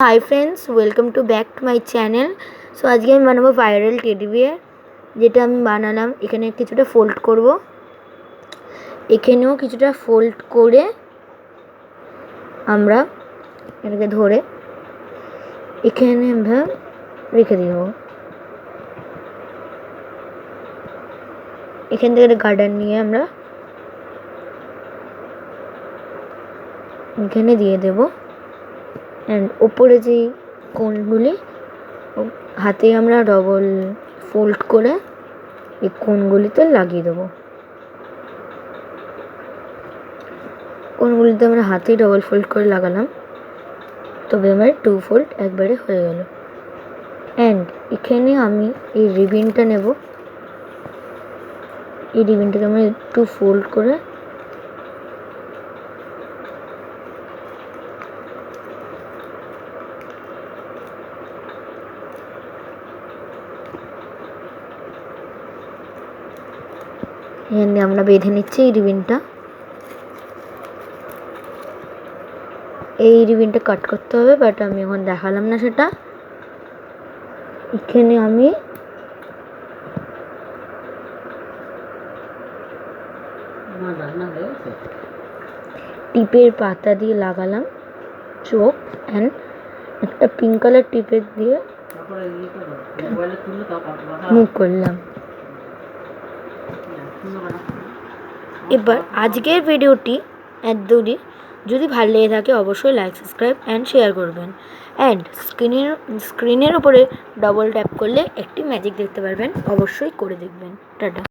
Hi friends welcome to back to my channel. So आज के बानाबो भाइरल टेडी बियर जेटा आमी बानालाम। एखाने किछुटा फोल्ड करब, एखानेও किछुटा फोल्ड करे आमरा एटाके धरे एखाने आमरा रेखे देब। एखान थेके गार्डार निये आमरा एखाने दिए देब। एंड ऊपरे जे कोनगुली हाथे आमरा डबल फोल्ड करे এই কোনগুলিতে লাগিয়ে দেব। কোনগুলিতে আমরা হাতেই ডবল ফোল্ড করে লাগালাম, তবে আমার 2 ফোল্ড একবারে হয়ে গেল। এন্ড এখানে আমি এই রিবিনটা নেব। এই রিবিনটাকে আমরা একটু ফোল্ড করে এখানে আমরা বেঁধে নিচ্ছি এই রিবিনটা। এই রিবিনটা কাট করতে হবে, বাট আমি এখন দেখালাম না সেটা। এখানে আমি টিপের পাতা দিয়ে লাগালাম চোখ এন্ড একটা পিঙ্ক কালার টিপের দিয়ে মুখ করলাম। এবার আজকের ভিডিওটি এতদূরই। যদি ভালো লেগে থাকে অবশ্যই লাইক, সাবস্ক্রাইব অ্যান্ড শেয়ার করবেন। অ্যান্ড স্ক্রিনের উপরে ডবল ট্যাপ করলে একটি ম্যাজিক দেখতে পারবেন, অবশ্যই করে দেখবেন। টাটা।